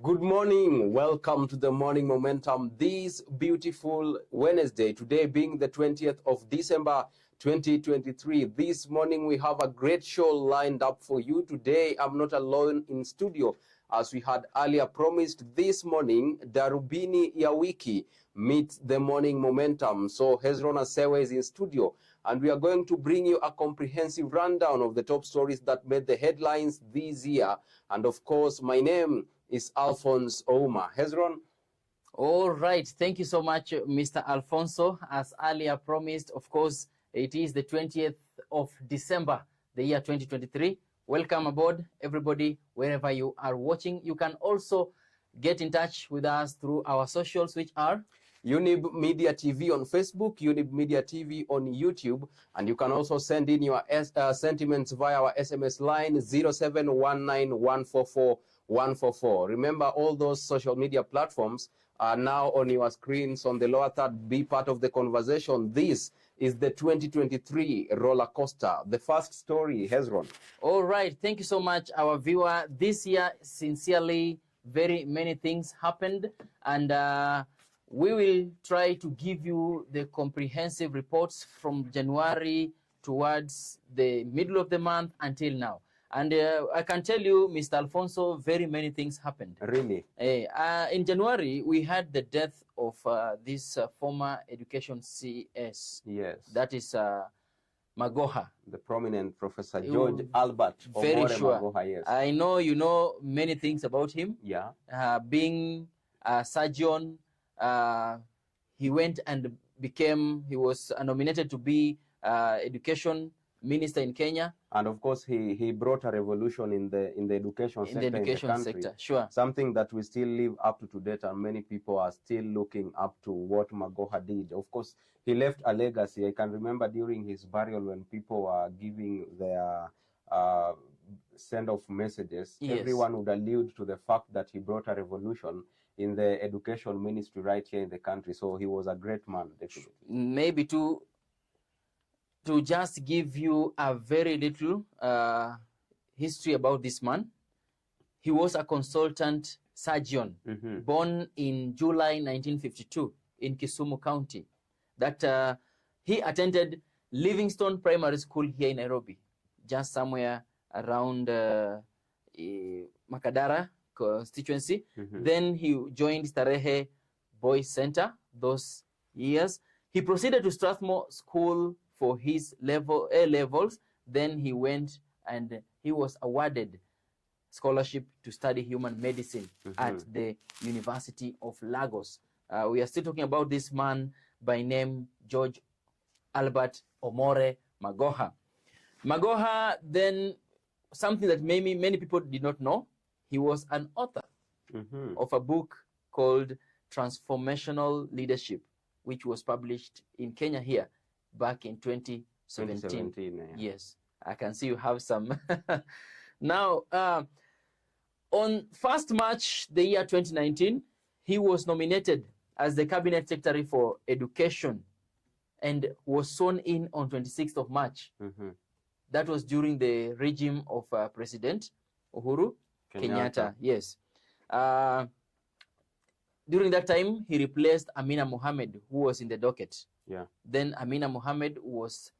Good morning. Welcome to the Morning Momentum this beautiful Wednesday. Today being the 20th of December 2023. This morning we have a great show lined up for you. Today I'm not alone in studio. As we had earlier promised this morning, Darubini ya Wiki meets the Morning Momentum. So Hezron Asewe is in studio and we are going to bring you a comprehensive rundown of the top stories that made the headlines this year. And of course, my name is Alfonsoh Ouma. Hezron? All right. Thank you so much, Mr. Alfonsoh. As earlier promised, of course, it is the 20th of December, the year 2023. Welcome aboard, everybody, wherever you are watching. You can also get in touch with us through our socials, which are Younib Media TV on Facebook, Younib Media TV on YouTube, and you can also send in your sentiments via our SMS line 0719144144. Remember, all those social media platforms are now on your screens on the lower third. Be part of the conversation. This is the 2023 roller coaster. The first story, Hezron. All right. Thank you so much, our viewer. This year, sincerely, very many things happened, and we will try to give you the comprehensive reports from January towards the middle of the month until now. And I can tell you, Mr. Alfonsoh, very many things happened. Really? In January, we had the death of this former education CS. Yes. That is Ngoha. The prominent Professor George Albert. Very sure. Ngoha, yes. I know you know many things about him. Yeah. Being a surgeon, he went and he was nominated to be education minister in Kenya. And of course, he brought a revolution in the education sector in the country. Sure. Something that we still live up to date, and many people are still looking up to what Ngoha did. Of course, he left a legacy. I can remember during his burial when people were giving their send-off messages, yes, everyone would allude to the fact that he brought a revolution in the education ministry right here in the country. So he was a great man, definitely. Maybe to just give you a very little history about this man. He was a consultant surgeon, born in July 1952 in Kisumu County. That he attended Livingstone Primary School here in Nairobi, just somewhere around Makadara constituency. Then he joined Starehe Boys Center those years. He proceeded to Strathmore School for his A levels. Then he went and he was awarded scholarship to study human medicine at the University of Lagos. We are still talking about this man by name George Albert Omore Ngoha. Ngoha, then, something that many people did not know, he was an author of a book called Transformational Leadership, which was published in Kenya here back in 2017. Yeah. Yes, I can see you have some. Now, on 1st March, the year 2019, he was nominated as the Cabinet Secretary for Education and was sworn in on 26th of March. That was during the regime of President Uhuru Kenyatta. Yes. During that time, he replaced Amina Mohammed, who was in the docket. Yeah. Then Amina Mohammed was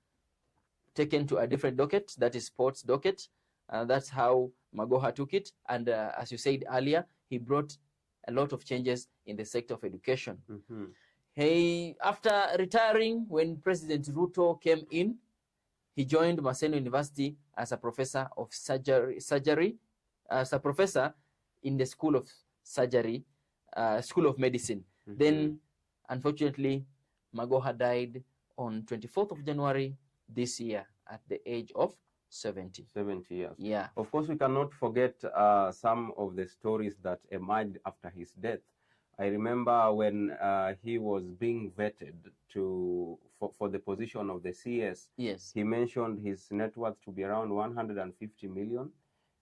taken to a different docket, that is sports docket. That's how Ngoha took it. And as you said earlier, he brought a lot of changes in the sector of education. He, after retiring, when President Ruto came in, he joined Maseno University as a professor of surgery, as a professor in the School of Surgery, School of Medicine. Then, unfortunately, Ngoha died on 24th of January this year at the age of 70. 70 years. Yeah. Of course, we cannot forget some of the stories that emerged after his death. I remember when he was being vetted for the position of the CS. Yes. He mentioned his net worth to be around 150 million.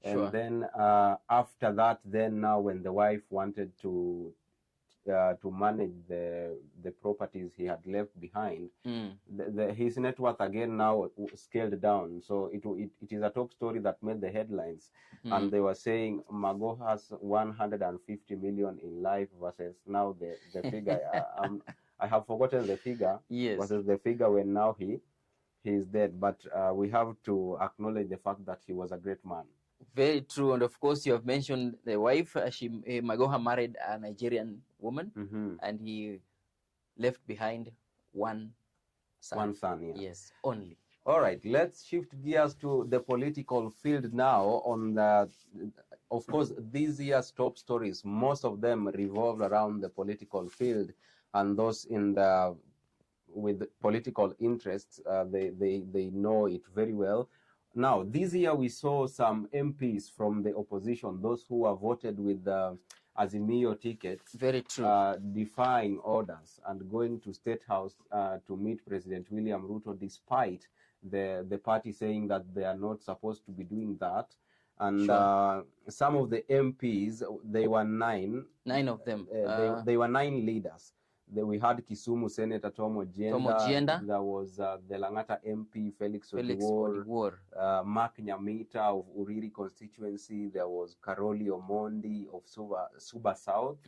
Sure. And then after that, then now when the wife wanted to to manage the properties he had left behind. His net worth again now scaled down. So it is a top story that made the headlines. And they were saying Ngoha has 150 million in life versus now the figure. I have forgotten the figure. Yes. Versus the figure when now he is dead. But we have to acknowledge the fact that he was a great man. Very true. And of course, you have mentioned the wife. Ngoha married a Nigerian woman, and he left behind one son. One son, yeah. Yes, only. All right, let's shift gears to the political field now. On the, of course, this year's top stories, most of them revolve around the political field, and those in the with political interests, they know it very well. Now, this year we saw some MPs from the opposition, those who were voted with the Azimio tickets, very true, defying orders and going to State House to meet President William Ruto, despite the party saying that they are not supposed to be doing that. And sure. Some of the MPs, they were nine of them. They were 9 leaders. We had Kisumu Senator Tom Ojienda. There was the Langata MP Felix Odiwuor, Mark Nyamita of Uriri constituency. There was Karoli Omondi of Suba South.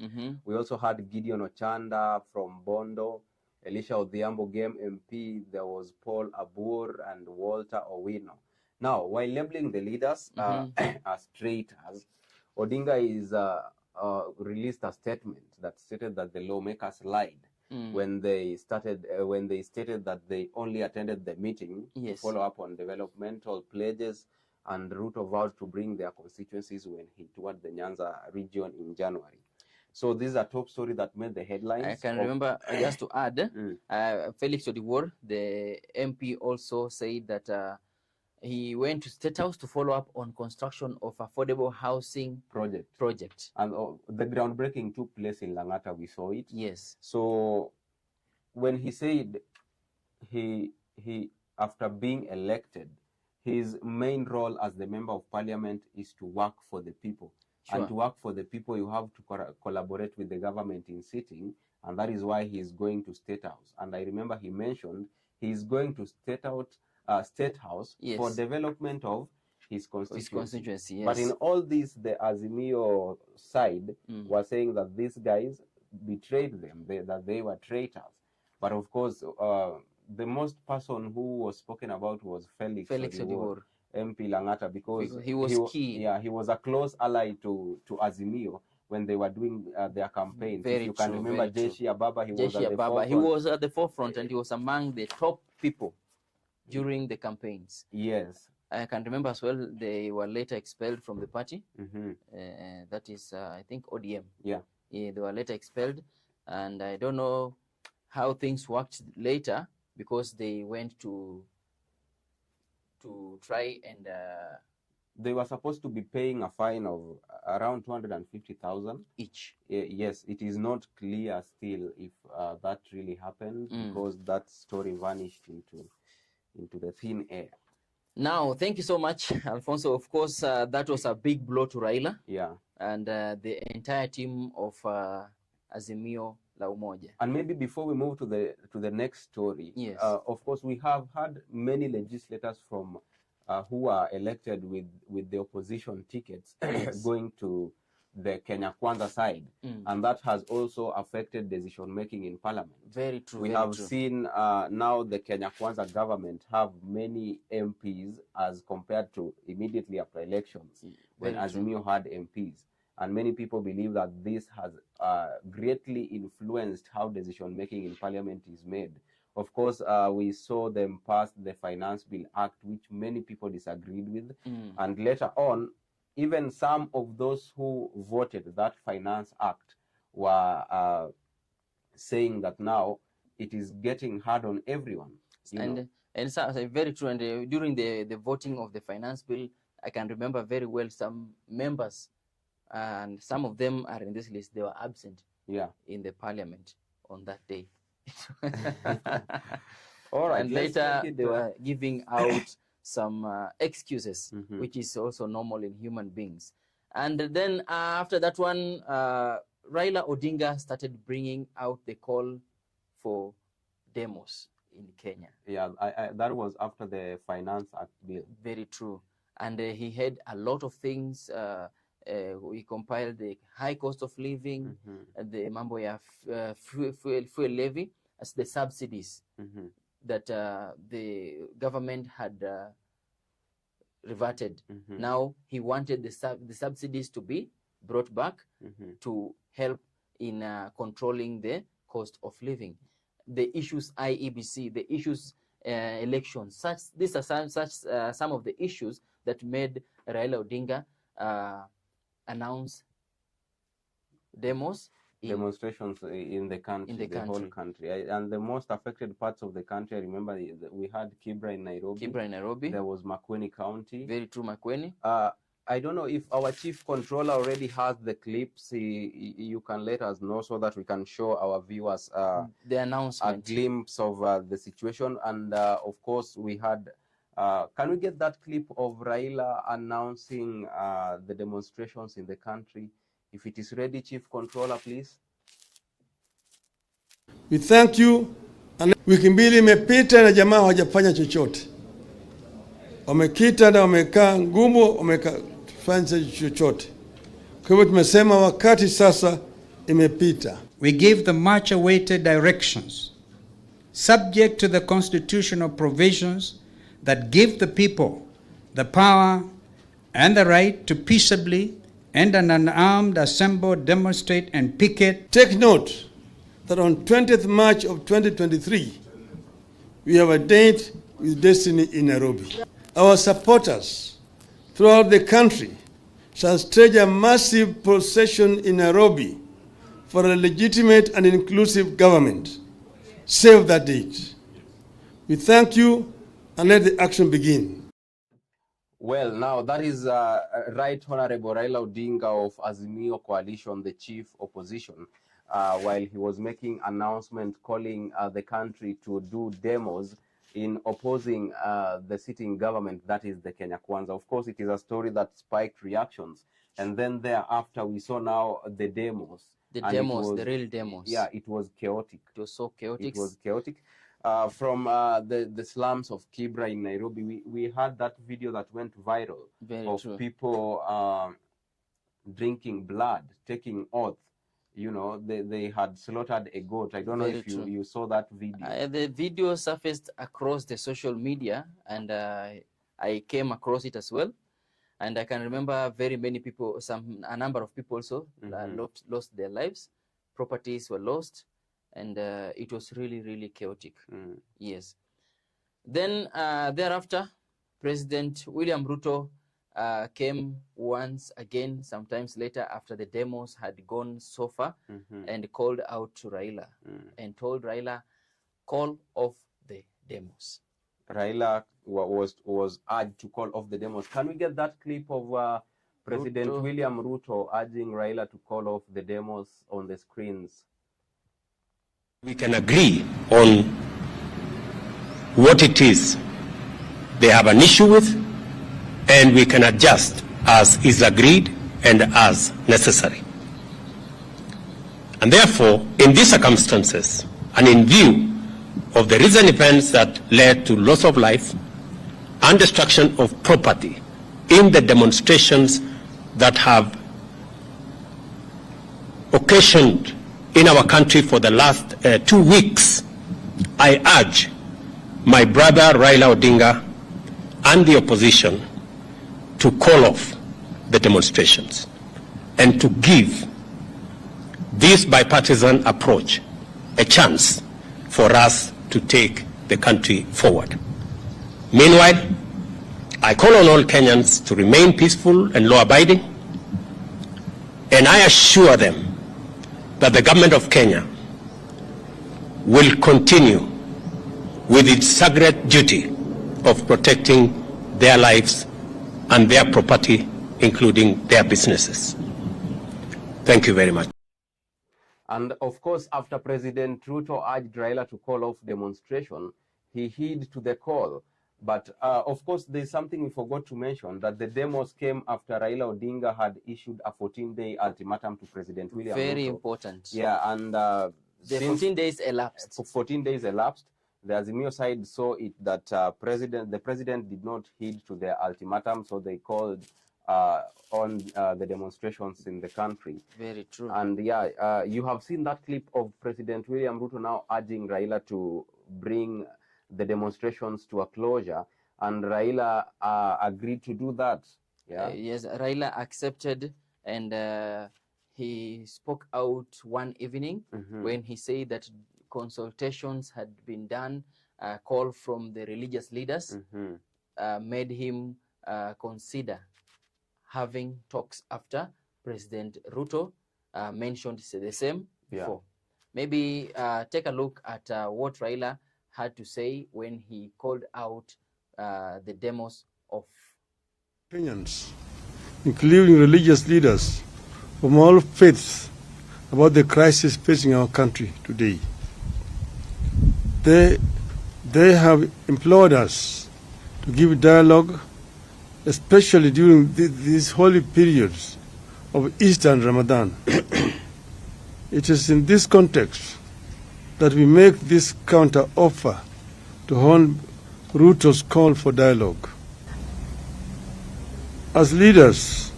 We also had Gideon Ochanda from Bondo, Elisha Odhiambo Game MP. There was Paul Abur and Walter Owino. Now, while labeling the leaders as traitors, Odinga is released a statement that stated that the lawmakers lied when they stated that they only attended the meeting to follow up on developmental pledges, and Ruto vowed to bring their constituencies when he toured the Nyanza region in January. So this is a top story that made the headlines. I can remember, just to add, Felix Odiwuor, the MP, also said that he went to State House to follow up on construction of affordable housing project. And the groundbreaking took place in Langata. We saw it. Yes. So when he said he after being elected, his main role as the member of parliament is to work for the people. Sure. And to work for the people, you have to collaborate with the government in sitting, and that is why he is going to State House. And I remember he mentioned he is going to State House for development of his constituency. Yes. But in all this, the Azimio side was saying that these guys betrayed them, that they were traitors. But of course, the most person who was spoken about was Felix Odiwuor, MP Langata, because he was key. Yeah, he was a close ally to Azimio when they were doing their campaign. If you can remember Jeshi Ababa, he was at the forefront, and he was among the top people during the campaigns. Yes. I can remember as well, they were later expelled from the party. That is, I think, ODM. Yeah. They were later expelled, and I don't know how things worked later, because they went to try and... they were supposed to be paying a fine of around 250,000 each. Yes, it is not clear still if that really happened, because that story vanished into the thin air. Now, thank you so much, Alfonso. Of course, that was a big blow to Raila. Yeah. And the entire team of Azimio La Umoja. And maybe before we move to the next story, yes. Of course, we have had many legislators from who are elected with the opposition tickets going to the Kenya Kwanza side, and that has also affected decision making in parliament. Very true. We have seen now the Kenya Kwanza government have many MPs as compared to immediately after elections when Azimio had MPs, and many people believe that this has greatly influenced how decision making in parliament is made. Of course, we saw them pass the Finance Bill Act, which many people disagreed with, and later on, even some of those who voted that Finance Act were saying that now it is getting hard on everyone. And so, very true. And during the voting of the Finance Bill, I can remember very well some members, and some of them are in this list, they were absent in the parliament on that day. All right. And later they were giving out some excuses, which is also normal in human beings. And then after that one, Raila Odinga started bringing out the call for demos in Kenya. Yeah, that was after the Finance Act bill. Very true. And he had a lot of things. We compiled the high cost of living, the mambo ya fuel levy, as the subsidies that the government had reverted. Now he wanted the subsidies to be brought back to help in controlling the cost of living. The issues IEBC, the issues elections, these are some of the issues that made Raila Odinga announce demonstrations in the country, the whole country. And the most affected parts of the country, I remember we had Kibra in Nairobi. There was Makueni County. Very true, Makueni. I don't know if our chief controller already has the clips. You can let us know so that we can show our viewers the announcement, a glimpse of the situation. And of course, we had. Can we get that clip of Raila announcing the demonstrations in the country? If it is ready, Chief Controller, please. We thank you. Wiki mbili imepita na jamaa hawajafanya chochote. Wamekita na wamekaa ngumu, wamefanya chochote. Kwa hivyo tumesema wakati sasa imepita. We give the much awaited directions, subject to the constitutional provisions that give the people the power and the right to peaceably and an unarmed assemble, demonstrate and picket. Take note that on 20th March of 2023, we have a date with destiny in Nairobi. Our supporters throughout the country shall stage a massive procession in Nairobi for a legitimate and inclusive government. Save that date. We thank you and let the action begin. Well, now that is Right Honorable Raila Odinga of Azimio Coalition, the chief opposition, while he was making announcement calling the country to do demos in opposing the sitting government, that is the Kenya Kwanza. Of course, it is a story that spiked reactions. And then thereafter, we saw now the demos. The demos, the real demos. Yeah, it was chaotic. It was so chaotic. It was chaotic. From the slums of Kibra in Nairobi, we had that video that went viral. Very of true. People drinking blood, taking oath. You know, they had slaughtered a goat. I don't know if you saw that video. The video surfaced across the social media, and I came across it as well. And I can remember very many people, a number of people also lost their lives. Properties were lost, and it was really, really chaotic. Yes. Then thereafter, President William Ruto came once again, sometimes later, after the demos had gone so far, and called out to Raila and told Raila, call off the demos. Raila was urged to call off the demos. Can we get that clip of President William Ruto urging Raila to call off the demos on the screens? We can agree on what it is they have an issue with, and we can adjust as is agreed and as necessary. And therefore, in these circumstances, and in view of the recent events that led to loss of life and destruction of property in the demonstrations that have occasioned in our country for the last 2 weeks, I urge my brother Raila Odinga and the opposition to call off the demonstrations and to give this bipartisan approach a chance for us to take the country forward. Meanwhile, I call on all Kenyans to remain peaceful and law-abiding, and I assure them that the government of Kenya will continue with its sacred duty of protecting their lives and their property, including their businesses. Thank you very much. And of course, after President Ruto urged Raila to call off demonstration, he heed to the call But of course, there's something we forgot to mention, that the demos came after Raila Odinga had issued a 14-day ultimatum to President William Ruto. Very important. Yeah, and the 14 days elapsed. 14 days elapsed. The Azimio side saw it that the president did not heed to their ultimatum, so they called on the demonstrations in the country. Very true. And yeah, you have seen that clip of President William Ruto now urging Raila to bring the demonstrations to a closure, and Raila agreed to do that. Yeah. Yes, Raila accepted, and he spoke out one evening when he said that consultations had been done. A call from the religious leaders made him consider having talks after President Ruto mentioned the same before. Maybe take a look at what Raila had to say when he called out the demos of Kenyans, including religious leaders from all faiths, about the crisis facing our country today. They have implored us to give dialogue, especially during these holy periods of Easter and Ramadan. It is in this context that we make this counter offer to Hon Ruto's call for dialogue. As leaders,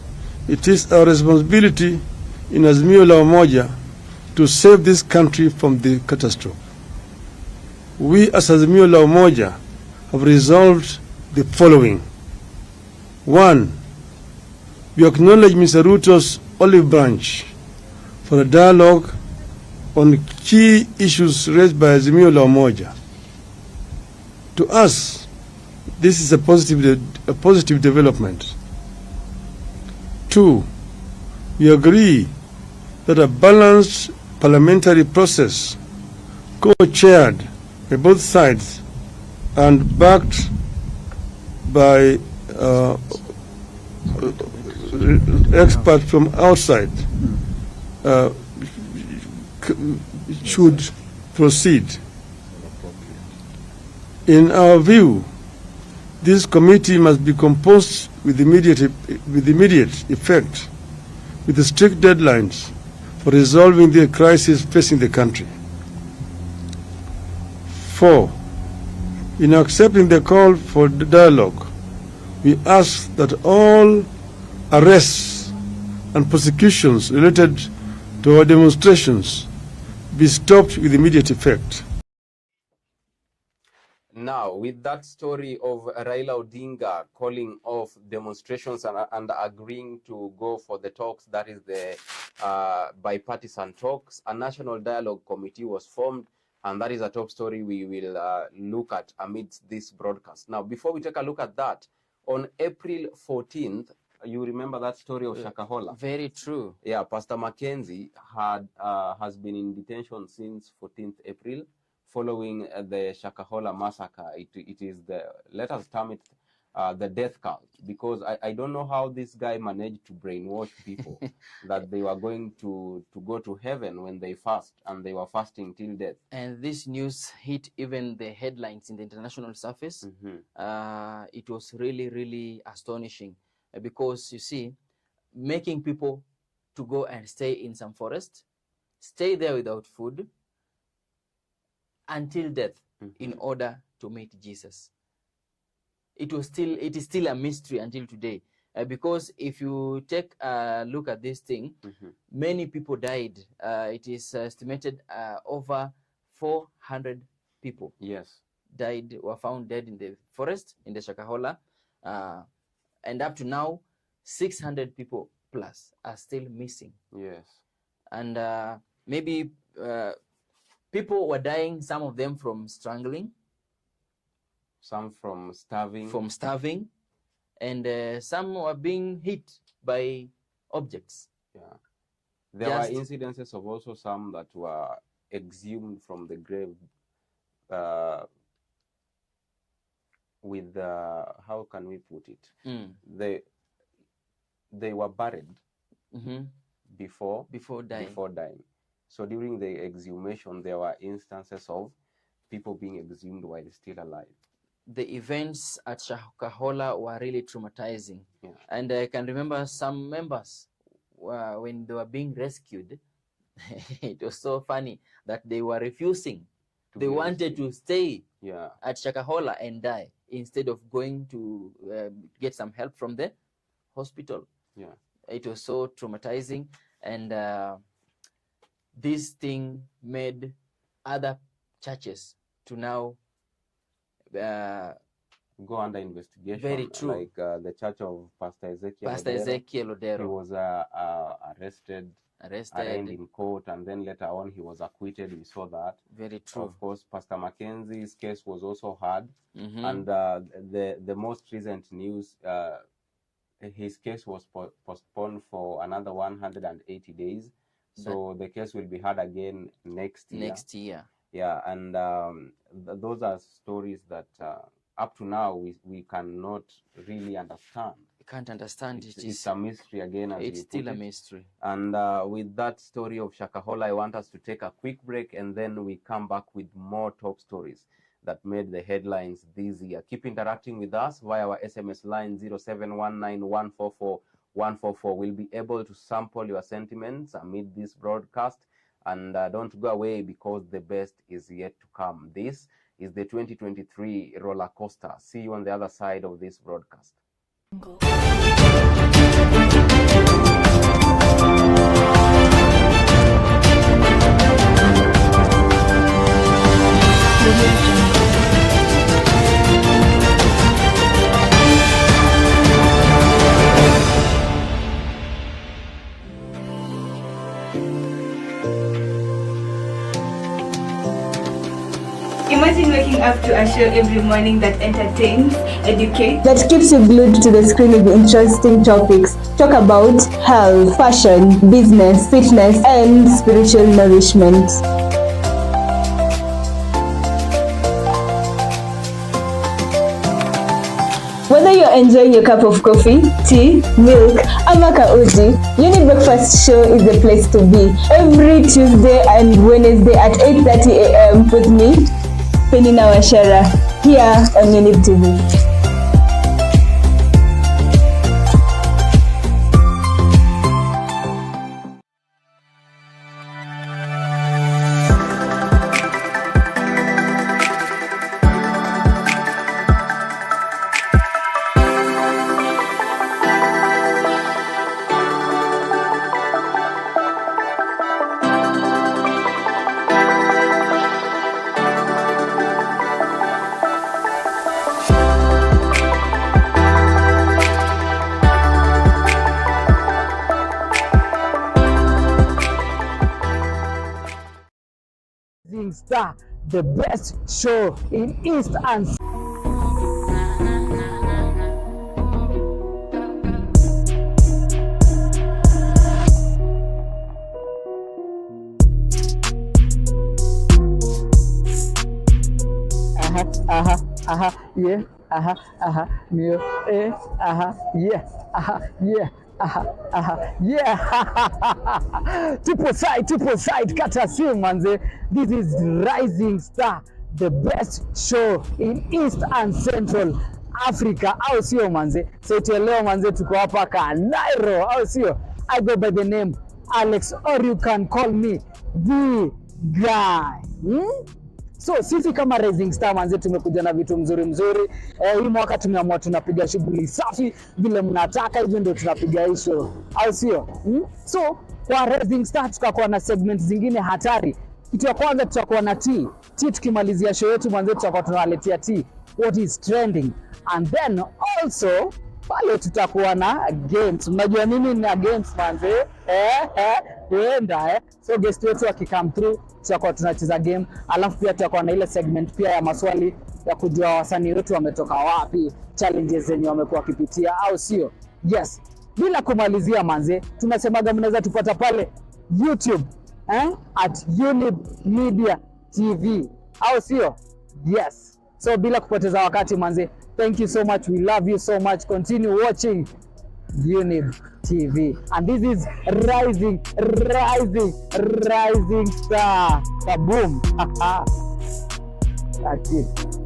it is our responsibility in Azimio la Umoja to save this country from the catastrophe. We as Azimio la Umoja have resolved the following. 1. We acknowledge Mr. Ruto's olive branch for a dialogue on key issues raised by Azimio la Umoja. To us, this is a positive development. 2. We agree that a balanced parliamentary process, co-chaired by both sides and backed by experts from outside, should proceed. In our view, this committee must be composed with immediate effect, with strict deadlines for resolving the crisis facing the country. 4. In accepting the call for the dialogue, we ask that all arrests and prosecutions related to our demonstrations be stopped with immediate effect. Now, with that story of Raila Odinga calling off demonstrations and agreeing to go for the talks, that is the bipartisan talks, a national dialogue committee was formed, and that is a top story we will look at amidst this broadcast. Now, before we take a look at that, on April 14th, you remember that story of Shakahola? Very true. Yeah, Pastor Mackenzie has been in detention since 14th April. Following the Shakahola massacre. It is let us term it the death cult, because I don't know how this guy managed to brainwash people that they were going to go to heaven when they fast, and they were fasting till death. And this news hit even the headlines in the international surface. It was really, really astonishing, because you see, making people to go and stay in some forest, stay there without food, until death, in order to meet Jesus. It is still a mystery until today, because if you take a look at this thing, many people died. It is estimated over 400 people died, were found dead in the forest, in the Shakahola, and up to now 600 people plus are still missing. And maybe people were dying, some of them from strangling, some from starving, and some were being hit by objects. There were incidences of also some that were exhumed from the grave with how can we put it? They were buried before dying. So during the exhumation, there were instances of people being exhumed while still alive. the events at Shakahola were really traumatizing. Yeah. And I can remember some members when they were being rescued. It was so funny that they were refusing. They wanted to stay at Shakahola and die instead of going to get some help from the hospital. Yeah. It was so traumatizing, and this thing made other churches to now go under investigation. Very true. Like the church of Pastor Ezekiel Odero. He was arrested, arraigned in court, and then later on he was acquitted. We saw that. Very true. Of course, Pastor Mackenzie's case was also heard. And the most recent news, his case was postponed for another 180 days. So the case will be heard again next year. Yeah, and those are stories that up to now we cannot really understand. We can't understand. It's a mystery again. It's still a mystery. And with that story of Shakahola, I want us to take a quick break, and then we come back with more top stories that made the headlines this year. Keep interacting with us via our SMS line 0719144144. We'll be able to sample your sentiments amid this broadcast. And don't go away, because the best is yet to come. This is the 2023 roller coaster. See you on the other side of this broadcast. Imagine waking up to a show every morning that entertains, educates, that keeps you glued to the screen with interesting topics. Talk about health, fashion, business, fitness, and spiritual nourishment. Whether you're enjoying your cup of coffee, tea, milk, ama kauji, Younib Breakfast Show is the place to be. Every Tuesday and Wednesday at 8:30 a.m. with me, Penina Washara, here on Younib TV. Star, the best show in East and yeah, yeah. Triple side, kata simu manze. This is Rising Star, the best show in East and Central Africa, au sio manze? So leo manze tuko hapa Nairo, au sio? I go by the name Alex, or you can call me the guy. So sisi kama Rising Star manze tumekuja na vitu mzuri. Hii mwaka tumeamua tunapiga shughuli safi vile mnataka, hivyo ndio tunapiga hii show, au sio? So kwa Rising Star tutakuwa na segment zingine hatari. Kitu ya kwanza tutakuwa na tea. Tukimalizia show yetu manze tutakuwa tunawaletea tea, what is trending. And then also pale tutakuwa na games. Unajua nini na games manze? So guest wetu akikam through tutakuwa tunacheza game, alafu pia tutakuwa na ile segment pia ya maswali ya kujua wasanii wetu wametoka wapi, challenges zenye wamekuwa wakipitia, au sio? Yes. Bila kumalizia manze, tunasemaga mnaweza tupata pale YouTube at Younib Media TV, au sio? Yes. So bila kupoteza wakati manze, thank you so much, we love you so much, continue watching Younib TV, and this is Rising Star. Kaboom. That's it.